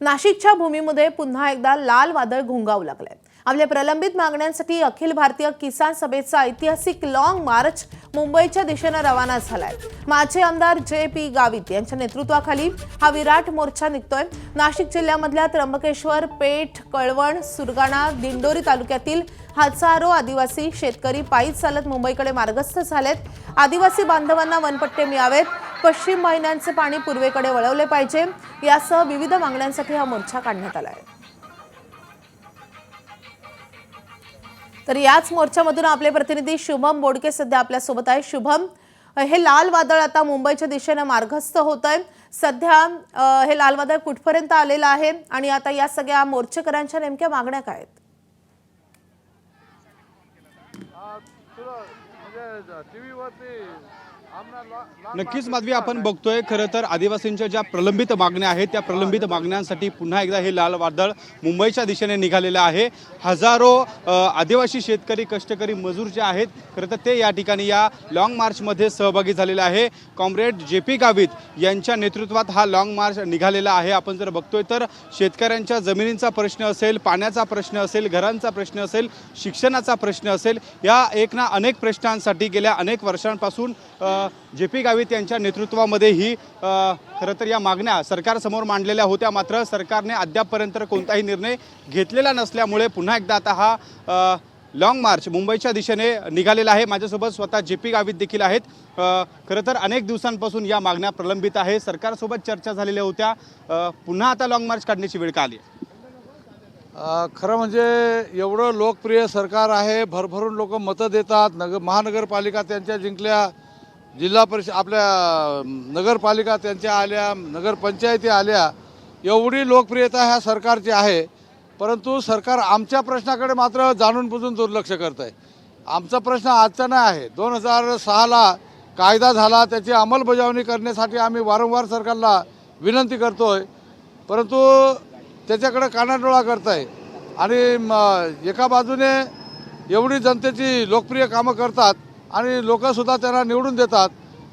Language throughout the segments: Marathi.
नाशिकच्या भूमीमध्ये पुन्हा एकदा लाल वादळ घोंगावू लागले। आपल्या प्रलंबित मागण्यांसाठी अखिल भारतीय किसान सभेचा ऐतिहासिक लॉंग मार्च मुंबईच्या दिशेने रवाना झालाय। माजी आमदार जे.पी. गावित यांच्या नेतृत्वाखाली हा विराट मोर्चा निघतोय। नाशिक जिल्ह्यामधल्या त्र्यंबकेश्वर, पेठ, कळवण, सुरगाणा, दिंडोरी तालुक्यातील हजारो आदिवासी शेतकरी पायी चालत मुंबईकडे मार्गस्थ झालेत। आदिवासी बांधवांना वनपट्टे मिळावेत, पश्चिम वाहिन्यांचे पाणी पूर्वेकडे वळवले पाहिजे, यासह विविध मागण्यांसाठी हा मोर्चा काढण्यात आलाय। तर याच मोर्चामधून आपले प्रतिनिधी शुभम बोडके सध्या आपल्या सोबत आहे। शुभम, हे लाल वादळ आता मुंबईच्या दिशेने मार्गस्थ होतंय। सध्या हे लाल वादळ कुठपर्यंत आलेलं आहे आणि आता या सगळ्या मोर्चेकऱ्यांच्या नेमक्या मागण्या काय आहेत? नक्कीच माधवी, आपण बघतोय खरं तर आदिवासींच्या ज्या प्रलंबित मागण्या आहेत त्या प्रलंबित मागण्यांसाठी पुन्हा एकदा हे लाल वादळ मुंबईच्या दिशेने निघालेलं आहे। हजारो आदिवासी शेतकरी, कष्टकरी, मजूर जे आहेत खरं तर ते या ठिकाणी या लॉंग मार्चमध्ये सहभागी झालेले आहे। Comrade J P. गावित यांच्या नेतृत्वात हा लॉंग मार्च निघालेला आहे। आपण जर बघतोय तर शेतकऱ्यांच्या जमिनींचा प्रश्न असेल, पाण्याचा प्रश्न असेल, घरांचा प्रश्न असेल, शिक्षणाचा प्रश्न असेल, या एक ना अनेक प्रश्नांसाठी गेल्या अनेक वर्षांपासून जे.पी. गावित यांच्या नेतृत्वामध्ये ही खरं तर या मागण्या सरकारसमोर मांडलेल्या होत्या। मात्र सरकारने अद्यापपर्यंत कोणताही निर्णय घेतलेला नसल्यामुळे पुन्हा एकदा आता हा लॉंग मार्च मुंबईच्या दिशेने निघालेला आहे। माझ्यासोबत स्वतः जे.पी. गावित देखील आहेत। खरं तर अनेक दिवसांपासून या मागण्या प्रलंबित आहे, सरकारसोबत चर्चा झालेल्या होत्या, पुन्हा आता लॉंग मार्च काढण्याची वेळ का आली? खरं म्हणजे एवढं लोकप्रिय सरकार आहे, भरभरून लोक मतं देतात। महानगरपालिका त्यांच्या जिंकल्या, जिल्हा परिषद आपल्या नगरपालिका त्यांच्या आल्या, नगरपंचायती आल्या, एवढी लोकप्रियता ह्या सरकारची आहे। परंतु सरकार आमच्या प्रश्नाकडे मात्र जाणून बुजून दुर्लक्ष करत आहे। आमचा प्रश्न आजचा नाही आहे, 2006ला कायदा झाला, त्याची अंमलबजावणी करण्यासाठी आम्ही वारंवार सरकारला विनंती करतोय, परंतु त्याच्याकडे कानाडोळा करत आहे। आणि एका बाजूने एवढी जनतेची लोकप्रिय कामं करतात आणि लोकसुद्धा त्यांना निवडून देतात,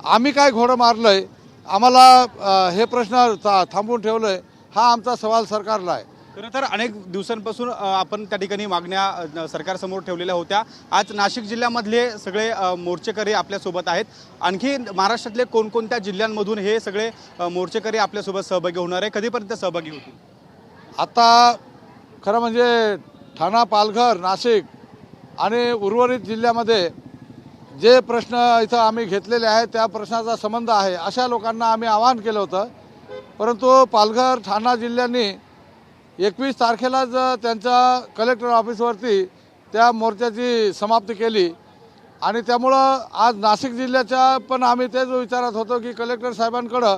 आम्ही काय घोडं मारलंय, आम्हाला हे प्रश्न थांबवून ठेवलंय, हा आमचा सवाल सरकारला आहे। खरं तर अनेक दिवसांपासून आपण त्या ठिकाणी मागण्या सरकारसमोर ठेवलेल्या होत्या। आज नाशिक जिल्ह्यामधले सगळे मोर्चेकरी आपल्यासोबत आहेत। आणखी महाराष्ट्रातले कोणकोणत्या जिल्ह्यांमधून हे सगळे मोर्चेकरी आपल्यासोबत सहभागी होणार आहे, कधीपर्यंत सहभागी होतील? आता खरं म्हणजे ठाणा, पालघर, नाशिक आणि उर्वरित जिल्ह्यामध्ये जे प्रश्न इथं आम्ही घेतलेले आहेत त्या प्रश्नाचा संबंध आहे अशा लोकांना आम्ही आवाहन केलं होतं। परंतु पालघर, ठाणा जिल्ह्यांनी 21 तारखेलाच त्यांच्या कलेक्टर ऑफिसवरती त्या मोर्चाची समाप्ती केली आणि त्यामुळं आज नाशिक जिल्ह्याच्या पण आम्ही तेच विचारत होतो की कलेक्टर साहेबांकडं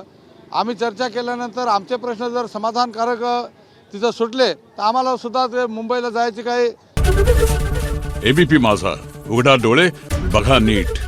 आम्ही चर्चा केल्यानंतर आमचे प्रश्न जर समाधानकारक तिथं सुटले तर आम्हाला सुद्धा ते मुंबईला जायची काही। एबीपी माझा, उघडा डोळे बघा नीट।